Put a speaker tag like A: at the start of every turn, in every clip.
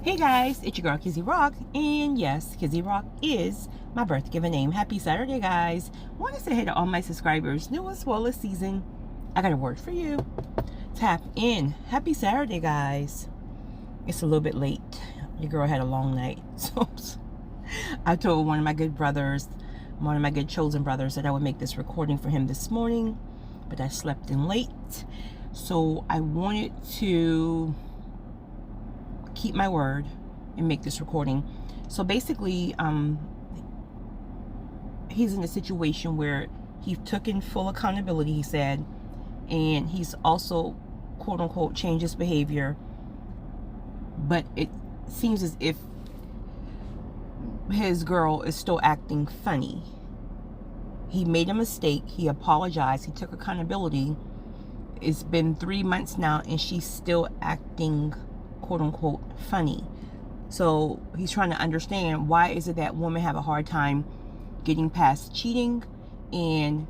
A: Hey guys, it's your girl Kizzy Rock, and yes, Kizzy Rock is my birth given name. Happy Saturday, guys. Want to say hey to all my subscribers, new as well as season. I got a word for you. Tap in. Happy Saturday, guys. It's a little bit late. Your girl had a long night, so I told one of my good brothers, one of my good chosen brothers, that I would make this recording for him this morning, but I slept in late, so I wanted to keep my word and make this recording. So basically, he's in a situation where he took in full accountability, he said, and he's also quote unquote changed his behavior, but it seems as if his girl is still acting funny. He made a mistake, he apologized, he took accountability. It's been 3 months now and she's still acting quote unquote funny. So he's trying to understand, why is it that women have a hard time getting past cheating, and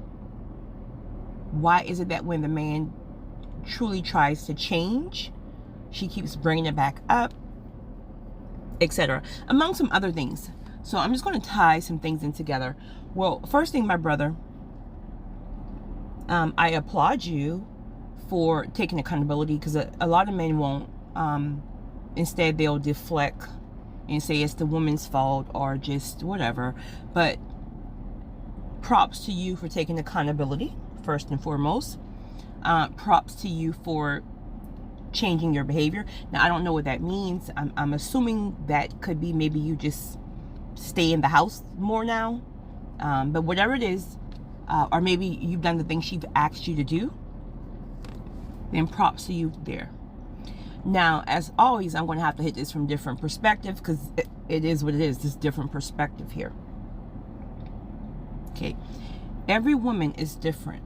A: why is it that when the man truly tries to change, she keeps bringing it back up, etc., among some other things. So I'm just going to tie some things in together. Well, first thing, my brother, I applaud you for taking accountability, because a lot of men won't. Instead, they'll deflect and say it's the woman's fault or just whatever. But props to you for taking accountability, first and foremost. Props to you for changing your behavior. Now, I don't know what that means. I'm assuming that could be maybe you just stay in the house more now. But whatever it is, or maybe you've done the things she's asked you to do, then props to you there. Now, as always, I'm going to have to hit this from different perspectives, because it is what it is. This different perspective here. Okay. Every woman is different,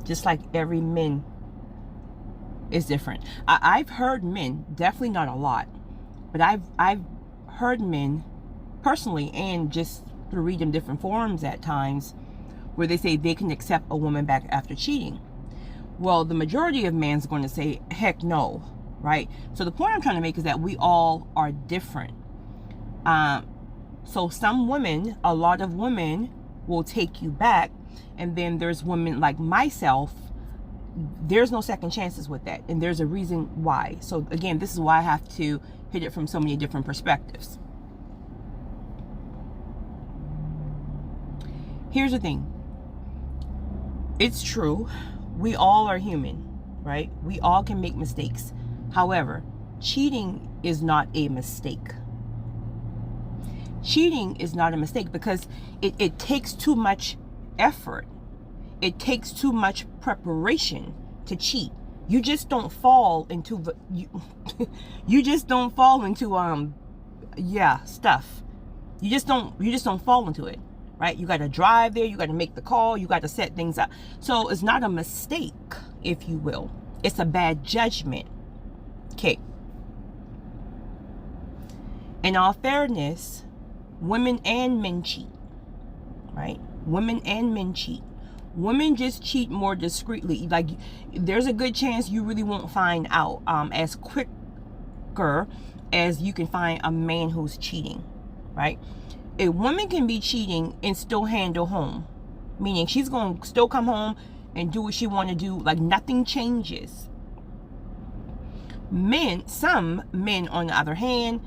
A: just like every man is different. I've heard men, definitely not a lot, but I've heard men personally, and just through reading different forums at times, where they say they can accept a woman back after cheating. Well, the majority of men's going to say, heck no. Right? So the point I'm trying to make is that we all are different. So some women, a lot of women will take you back. And then there's women like myself, there's no second chances with that. And there's a reason why. So again, this is why I have to hit it from so many different perspectives. Here's the thing. It's true. We all are human, right? We all can make mistakes. However, cheating is not a mistake. Cheating is not a mistake because it takes too much effort. It takes too much preparation to cheat. You just don't fall into you just don't fall into stuff. You just don't fall into it, right? You got to drive there, you got to make the call, you got to set things up. So it's not a mistake, if you will. It's a bad judgment. Okay. In all fairness, women and men cheat, right? Women and men cheat. Women just cheat more discreetly. Like, there's a good chance you really won't find out as quicker as you can find a man who's cheating, right? A woman can be cheating and still handle home, meaning she's going to still come home and do what she want to do, like nothing changes. Some men on the other hand,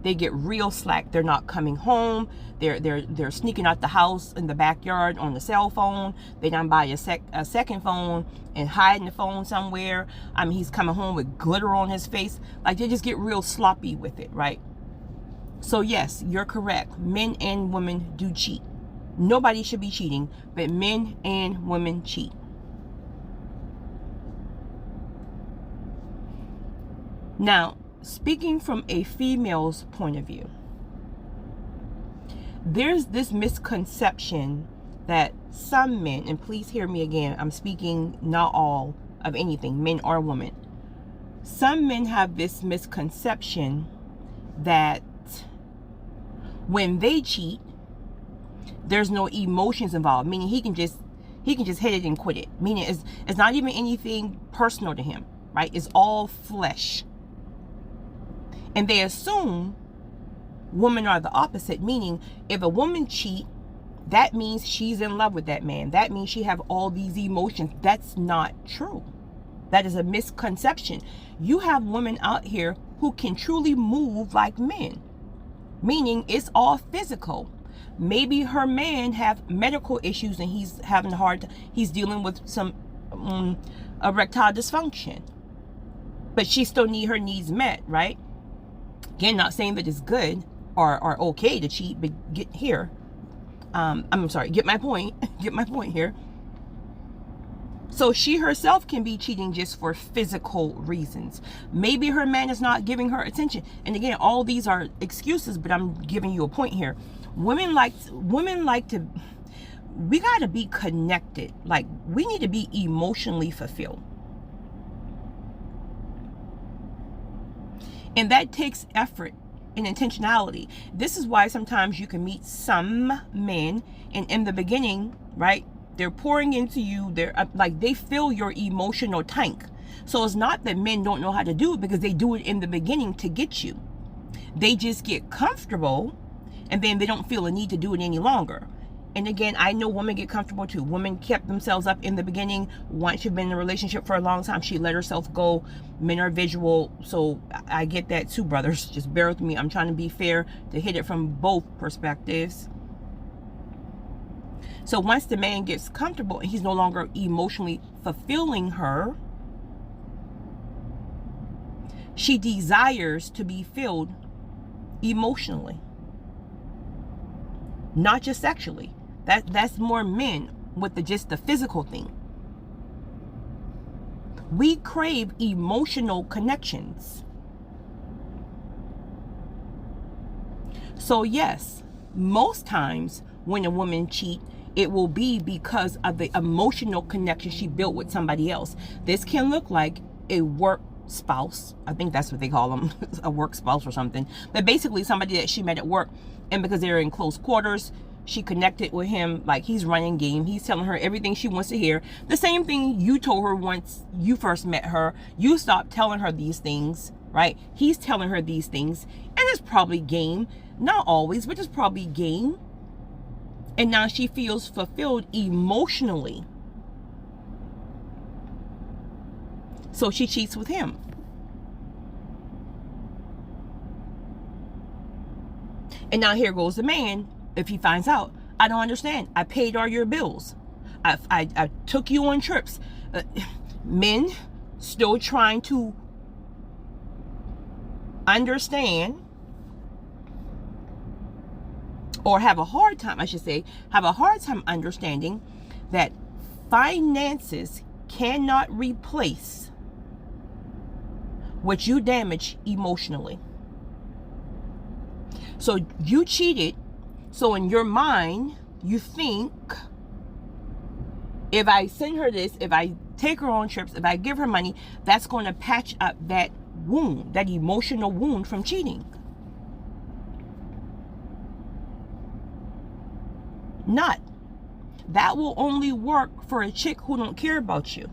A: they get real slack. They're not coming home. They're sneaking out the house in the backyard on the cell phone. They done buy a second phone and hiding the phone somewhere. I mean, he's coming home with glitter on his face. Like, they just get real sloppy with it, right? So yes, you're correct. Men and women do cheat. Nobody should be cheating, but men and women cheat. Now, speaking from a female's point of view, there's this misconception that some men, and please hear me again, I'm speaking not all of anything, men or women. Some men have this misconception that when they cheat, there's no emotions involved, meaning he can just hit it and quit it. Meaning it's not even anything personal to him, right? It's all flesh. And they assume women are the opposite, meaning if a woman cheat, that means she's in love with that man. That means she have all these emotions. That's not true. That is a misconception. You have women out here who can truly move like men, meaning it's all physical. Maybe her man have medical issues and he's having he's dealing with some erectile dysfunction, but she still need her needs met, right? Again, not saying that it's good or okay to cheat, but get my point. Get my point here. So she herself can be cheating just for physical reasons. Maybe her man is not giving her attention. And again, all these are excuses, but I'm giving you a point here. Women like to, we got to be connected. Like, we need to be emotionally fulfilled. And that takes effort and intentionality. This is why sometimes you can meet some men, and in the beginning, right, they're pouring into you. They're like, they fill your emotional tank. So it's not that men don't know how to do it, because they do it in the beginning to get you. They just get comfortable, and then they don't feel a need to do it any longer. And again, I know women get comfortable too. Women kept themselves up in the beginning. Once you've been in a relationship for a long time, she let herself go. Men are visual. So I get that too, brothers. Just bear with me. I'm trying to be fair, to hit it from both perspectives. So once the man gets comfortable and he's no longer emotionally fulfilling her, she desires to be filled emotionally, not just sexually. That's more men with just the physical thing. We crave emotional connections. So yes, most times when a woman cheats, it will be because of the emotional connection she built with somebody else. This can look like a work spouse. I think that's what they call them, a work spouse or something. But basically somebody that she met at work, and because they're in close quarters, she connected with him like he's running game. He's telling her everything she wants to hear. The same thing you told her once you first met her. You stopped telling her these things, right? He's telling her these things, and it's probably game. Not always, but it's probably game. And now she feels fulfilled emotionally. So she cheats with him. And now here goes the man. If he finds out, I don't understand. I paid all your bills. I took you on trips. Men still trying to understand, or have a hard time, I should say, have a hard time understanding that finances cannot replace what you damage emotionally. So you cheated. So in your mind, you think, if I send her this, if I take her on trips, if I give her money, that's going to patch up that wound, that emotional wound from cheating. Not. That will only work for a chick who don't care about you.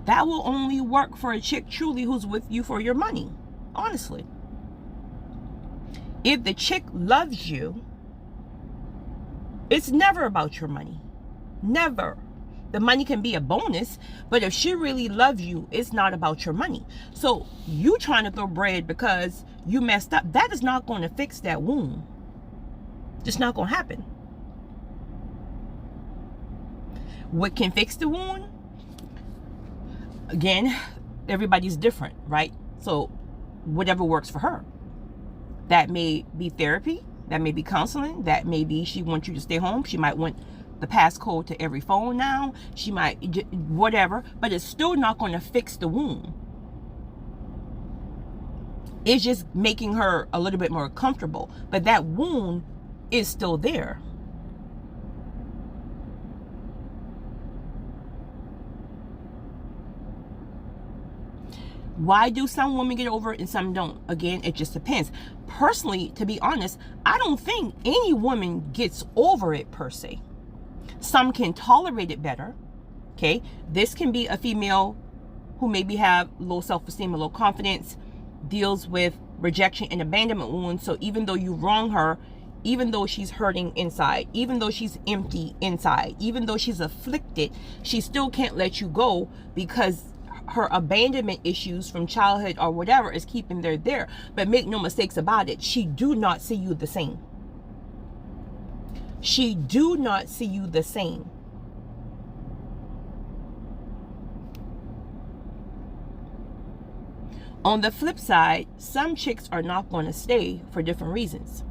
A: That will only work for a chick truly who's with you for your money. Honestly. If the chick loves you, it's never about your money. Never. The money can be a bonus, but if she really loves you, it's not about your money. So you trying to throw bread because you messed up, that is not going to fix that wound. It's not going to happen. What can fix the wound? Again, everybody's different, right? So whatever works for her. That may be therapy. That may be counseling. That may be she wants you to stay home. She might want the passcode to every phone now. She might, whatever. But it's still not going to fix the wound. It's just making her a little bit more comfortable. But that wound is still there. Why do some women get over it and some don't? Again, it just depends. Personally, to be honest, I don't think any woman gets over it per se. Some can tolerate it better. Okay, this can be a female who maybe have low self-esteem or low confidence. deals with rejection and abandonment wounds. So even though you wrong her, even though she's hurting inside, even though she's empty inside, even though she's afflicted, she still can't let you go because her abandonment issues from childhood or whatever is keeping her there. But make no mistakes about it, she do not see you the same. She do not see you the same. On the flip side, some chicks are not going to stay for different reasons.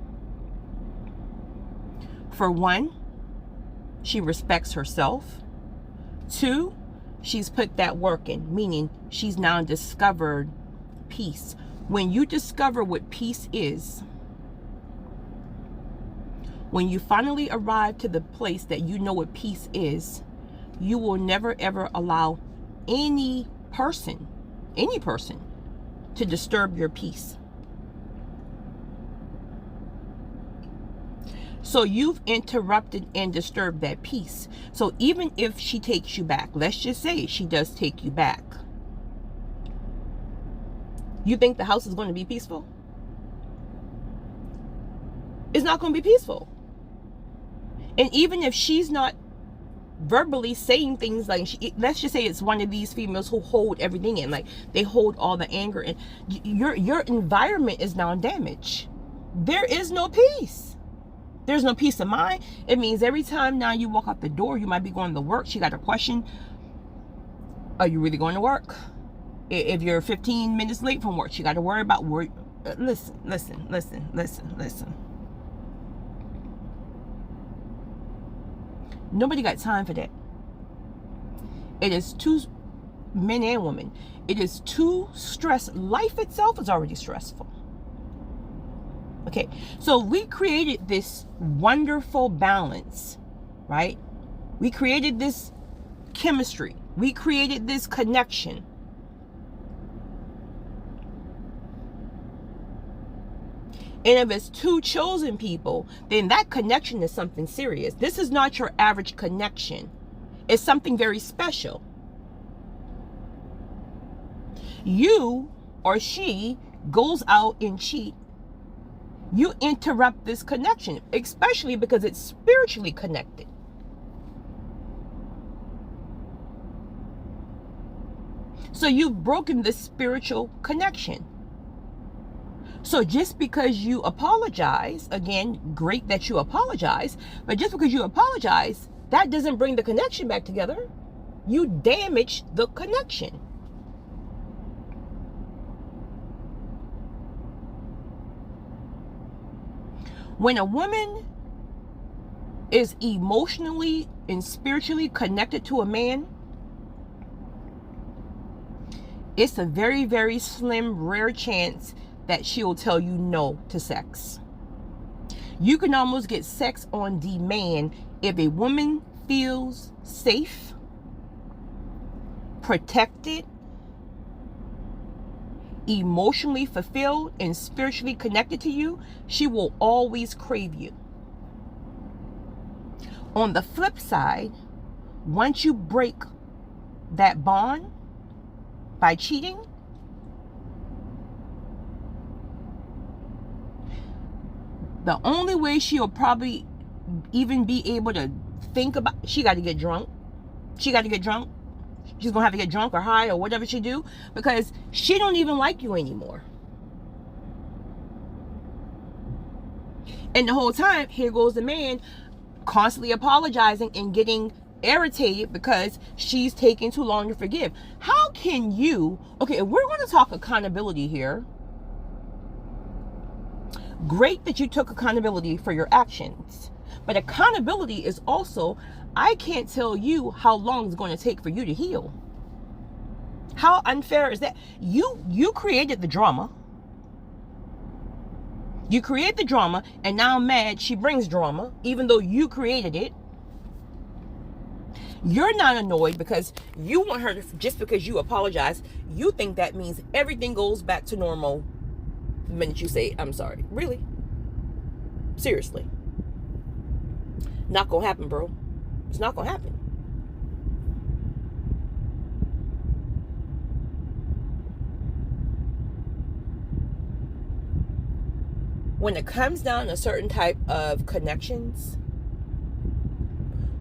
A: For one, she respects herself. Two, she's put that work in, meaning she's now discovered peace. When you discover what peace is, when you finally arrive to the place that you know what peace is, you will never ever allow any person to disturb your peace. So you've interrupted and disturbed that peace. So even if she takes you back, let's just say she does take you back, you think the house is going to be peaceful? It's not going to be peaceful. And even if she's not verbally saying things like, let's just say it's one of these females who hold everything in, like they hold all the anger, and your environment is now damaged. There is no peace. There's no peace of mind. It means every time now you walk out the door, you might be going to work, she got a question: are you really going to work? If you're 15 minutes late from work, she got to worry about work. Listen. Nobody got time for that. It is too, men and women, it is too stressed. Life itself is already stressful. Okay, so we created this wonderful balance, right? We created this chemistry. We created this connection. And if it's two chosen people, then that connection is something serious. This is not your average connection. It's something very special. You or she goes out and cheat. You interrupt this connection, especially because it's spiritually connected. So you've broken this spiritual connection. So just because you apologize, again, great that you apologize, but just because you apologize, that doesn't bring the connection back together. You damage the connection. When a woman is emotionally and spiritually connected to a man, it's a very, very slim, rare chance that she'll tell you no to sex. You can almost get sex on demand if a woman feels safe, protected, emotionally fulfilled, and spiritually connected to you. She will always crave you. On the flip side, once you break that bond by cheating, the only way she'll probably even be able to think about, she got to get drunk. She got to get drunk. She's going to have to get drunk or high or whatever she do, because she don't even like you anymore. And the whole time, here goes the man constantly apologizing and getting irritated because she's taking too long to forgive. How can you, okay, if we're going to talk accountability here, great that you took accountability for your actions, but accountability is also, I can't tell you how long it's going to take for you to heal. How unfair is that? You created the drama. You create the drama, and now I'm mad she brings drama, even though you created it. You're not annoyed because you want her to, just because you apologize, you think that means everything goes back to normal the minute you say, I'm sorry. Really? Seriously. Not gonna happen, bro. It's not gonna happen. when it comes down to certain type of connections,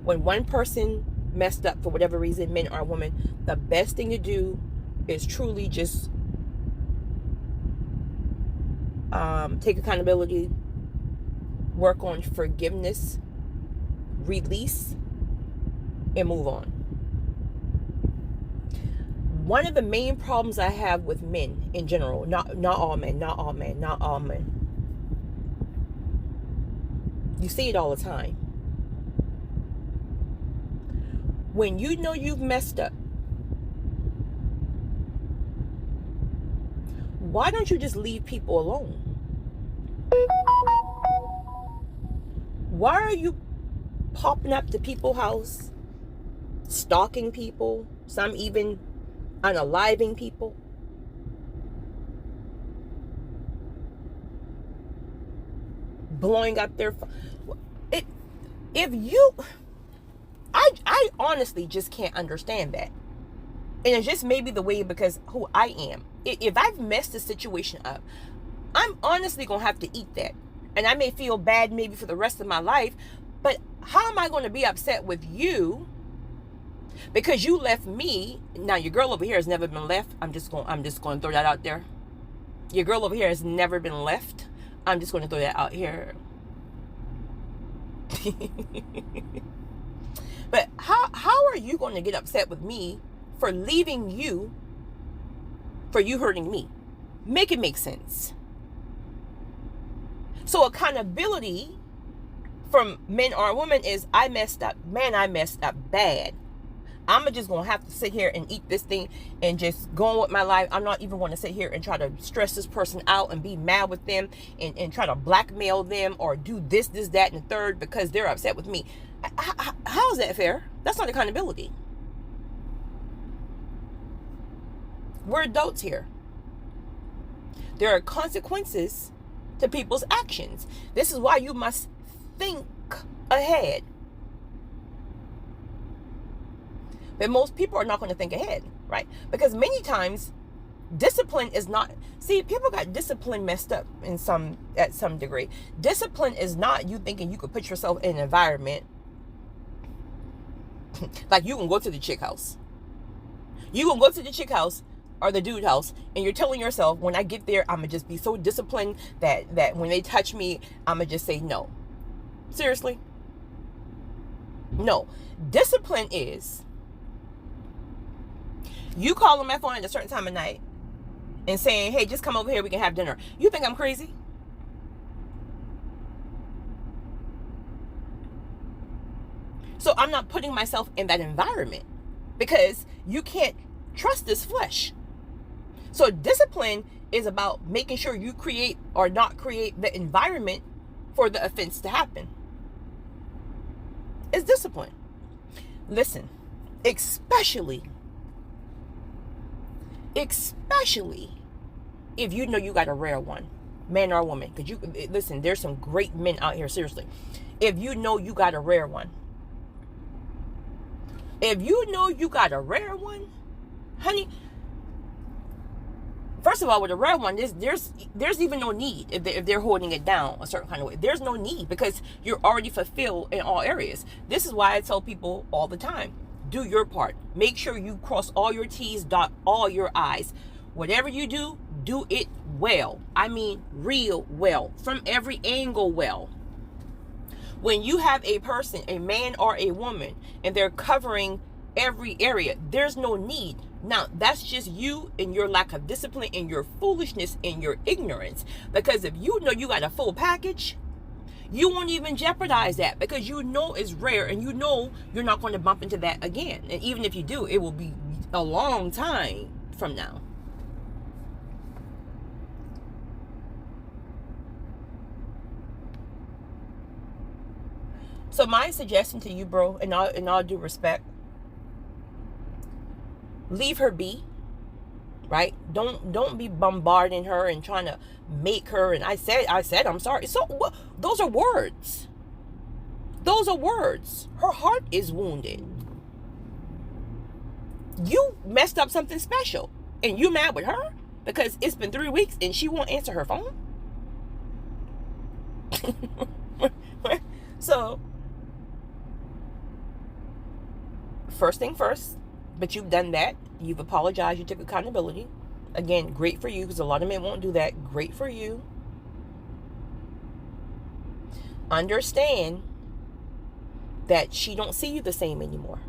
A: when one person messed up for whatever reason, men or women, the best thing to do is truly just take accountability, work on forgiveness, release, and move on. One of the main problems I have with men in general, not all men, you see it all the time. When you know you've messed up, why don't you just leave people alone? Why are you popping up to people's house, stalking people, some even unaliving people? Blowing up their I honestly just can't understand that. And it's just maybe the way because who I am. If I've messed a situation up, I'm honestly going to have to eat that. And I may feel bad maybe for the rest of my life, but how am I going to be upset with you because you left me? Now your girl over here has never been left. I'm just going to throw that out there. Your girl over here has never been left. I'm just going to throw that out here. But how are you going to get upset with me for leaving you, for you hurting me? Make it make sense. So accountability from men or women is, I messed up. Man, I messed up bad. I'm just going to have to sit here and eat this thing and just go on with my life. I'm not even going to sit here and try to stress this person out and be mad with them and try to blackmail them or do this, that, and the third because they're upset with me. How is that fair? That's not accountability. We're adults here. There are consequences to people's actions. This is why you must think ahead. But most people are not going to think ahead, right? Because many times discipline is not, see, people got discipline messed up at some degree. Discipline is not you thinking you could put yourself in an environment like you can go to the chick house. You can go to the chick house or the dude house and you're telling yourself, when I get there, I'm going to just be so disciplined that when they touch me, I'm going to just say no. Seriously? No. Discipline is you calling my phone at a certain time of night and saying, hey, just come over here, we can have dinner. You think I'm crazy? So I'm not putting myself in that environment because you can't trust this flesh. So discipline is about making sure you create or not create the environment for the offense to happen. It's discipline. Listen, especially if you know you got a rare one, man or woman. Because listen, there's some great men out here, seriously. If you know you got a rare one, honey, first of all, with a rare one, there's even no need if they're holding it down a certain kind of way. There's no need because you're already fulfilled in all areas. This is why I tell people all the time, do your part. Make sure you cross all your T's, dot all your I's. Whatever you do, do it well. I mean, real well, from every angle well. When you have a person, a man or a woman, and they're covering every area, there's no need. Now, that's just you and your lack of discipline and your foolishness and your ignorance. Because if you know you got a full package, you won't even jeopardize that because you know it's rare and you know you're not going to bump into that again. And even if you do, it will be a long time from now. So my suggestion to you, bro, in all due respect, leave her be, right? Don't be bombarding her and trying to make her. And I said I'm sorry. So those are words. Those are words. Her heart is wounded. You messed up something special, and you mad with her because it's been 3 weeks and she won't answer her phone. So, first thing first, but you've done that. You've apologized. You took accountability. Again, great for you, because a lot of men won't do that. Great for you. Understand that she don't see you the same anymore.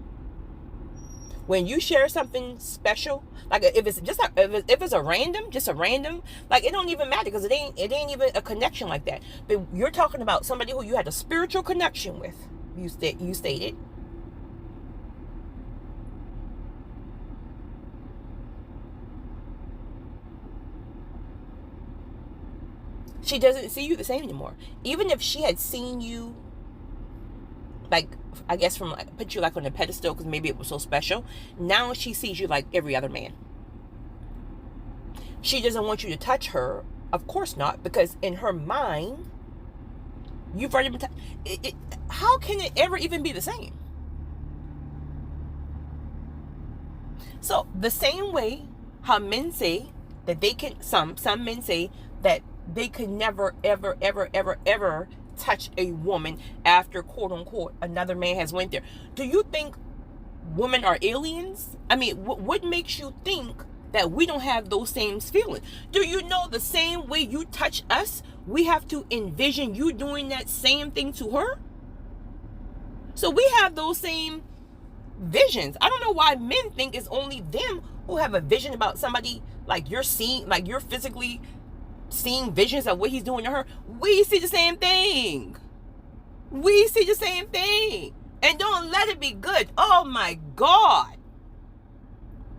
A: When you share something special, like if it's just if it's a random, like it don't even matter, because it ain't even a connection like that. But you're talking about somebody who you had a spiritual connection with. You stated. She doesn't see you the same anymore. Even if she had seen you, like, I guess from like, put you like on a pedestal because maybe it was so special. Now she sees you like every other man. She doesn't want you to touch her. Of course not, because in her mind, you've already been how can it ever even be the same? So the same way how men say that they can, some men say that they could never, ever, ever, ever, ever touch a woman after, quote unquote, another man has went there. Do you think women are aliens? I mean, what makes you think that we don't have those same feelings? Do you know the same way you touch us, we have to envision you doing that same thing to her? So we have those same visions. I don't know why men think it's only them who have a vision about somebody, like you're seeing, like you're physically seeing visions of what he's doing to her. We see the same thing. We see the same thing. And don't let it be good. Oh my God.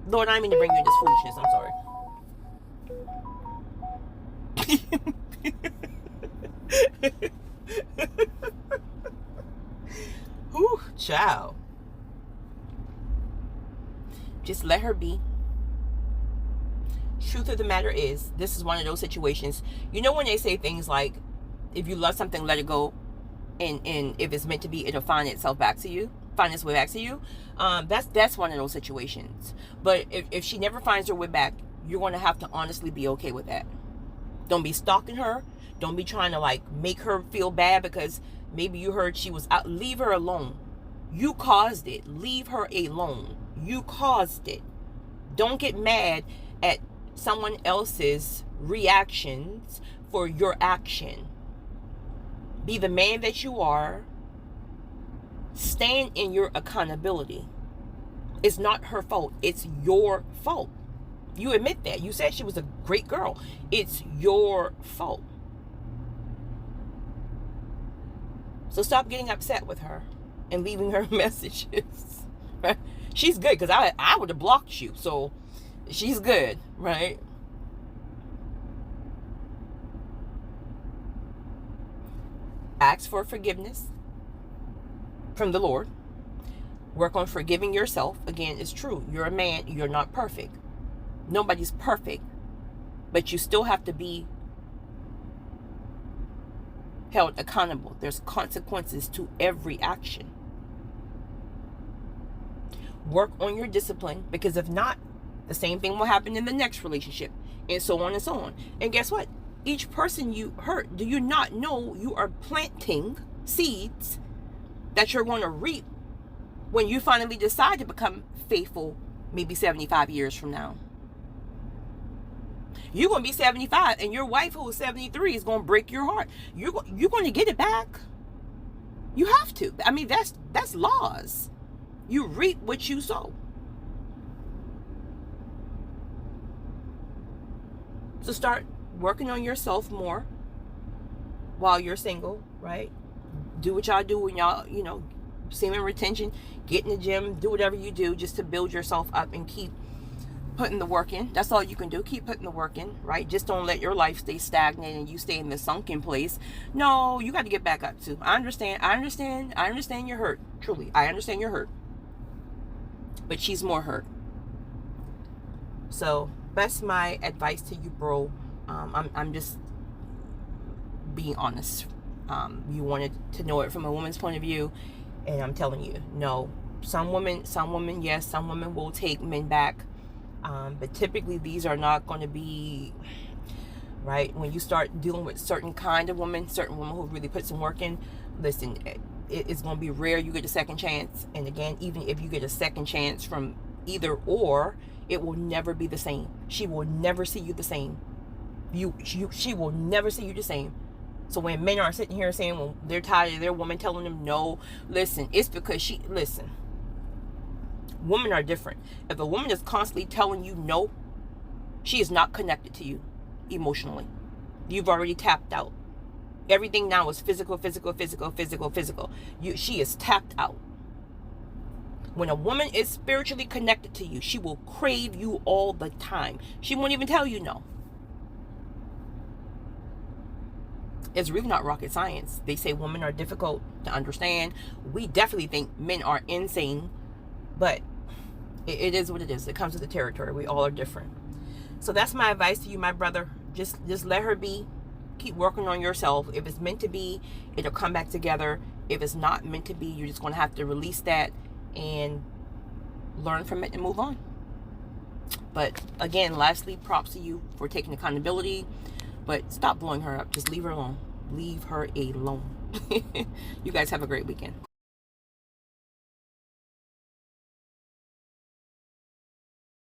A: Lord, I didn't mean to bring you into foolishness. I'm sorry. Whew, child. Just let her be. Truth of the matter is, this is one of those situations. You know when they say things like, if you love something, let it go, and if it's meant to be, it'll find itself back to you, find its way back to you. That's one of those situations. But if she never finds her way back, you're going to have to honestly be okay with that. Don't be stalking her. Don't be trying to like make her feel bad because maybe you heard she was out. Leave her alone. You caused it. Leave her alone. You caused it. Don't get mad at someone else's reactions for your action. Be the man that you are. Stand in your accountability. It's not her fault. It's your fault. You admit that. You said she was a great girl. It's your fault. So stop getting upset with her and leaving her messages. Right? She's good, because I would have blocked you. So she's good, right? Ask for forgiveness from the Lord. Work on forgiving yourself. Again, it's true. You're a man. You're not perfect. Nobody's perfect. But you still have to be held accountable. There's consequences to every action. Work on your discipline, because if not, the same thing will happen in the next relationship, and so on and so on. And guess what? Each person you hurt, do you not know you are planting seeds that you're going to reap when you finally decide to become faithful, maybe 75 years from now? You're going to be 75, and your wife who is 73 is going to break your heart. You're going to get it back. You have to. I mean, that's laws. You reap what you sow. So start working on yourself more while you're single, right? Do what y'all do when y'all, semen retention, get in the gym, do whatever you do just to build yourself up and keep putting the work in. That's all you can do. Keep putting the work in, right? Just don't let your life stay stagnant and you stay in the sunken place. No, you got to get back up too. I understand you're hurt. Truly, I understand you're hurt. But she's more hurt. So that's my advice to you, bro. I'm just being honest. You wanted to know it from a woman's point of view, and I'm telling you, no. Some women, yes, some women will take men back. But typically these are not going to be right? When you start dealing with certain kind of women, certain women who really put some work in, listen, it's going to be rare you get a second chance. And again, even if you get a second chance from either or, it will never be the same. She will never see you the same. She will never see you the same. So when men are sitting here saying, well, they're tired of their woman telling them no, listen, it's because listen, women are different. If a woman is constantly telling you no, she is not connected to you emotionally. You've already tapped out. Everything now is physical, physical, physical, physical, physical. She is tapped out. When a woman is spiritually connected to you, she will crave you all the time. She won't even tell you no. It's really not rocket science. They say women are difficult to understand. We definitely think men are insane, but it is what it is. It comes with the territory. We all are different. So that's my advice to you, my brother. Just let her be. Keep working on yourself. If it's meant to be, it'll come back together. If it's not meant to be, you're just going to have to release that and learn from it and move on. But again, lastly, props to you for taking accountability. But stop blowing her up. Just leave her alone. Leave her alone. You guys have a great weekend.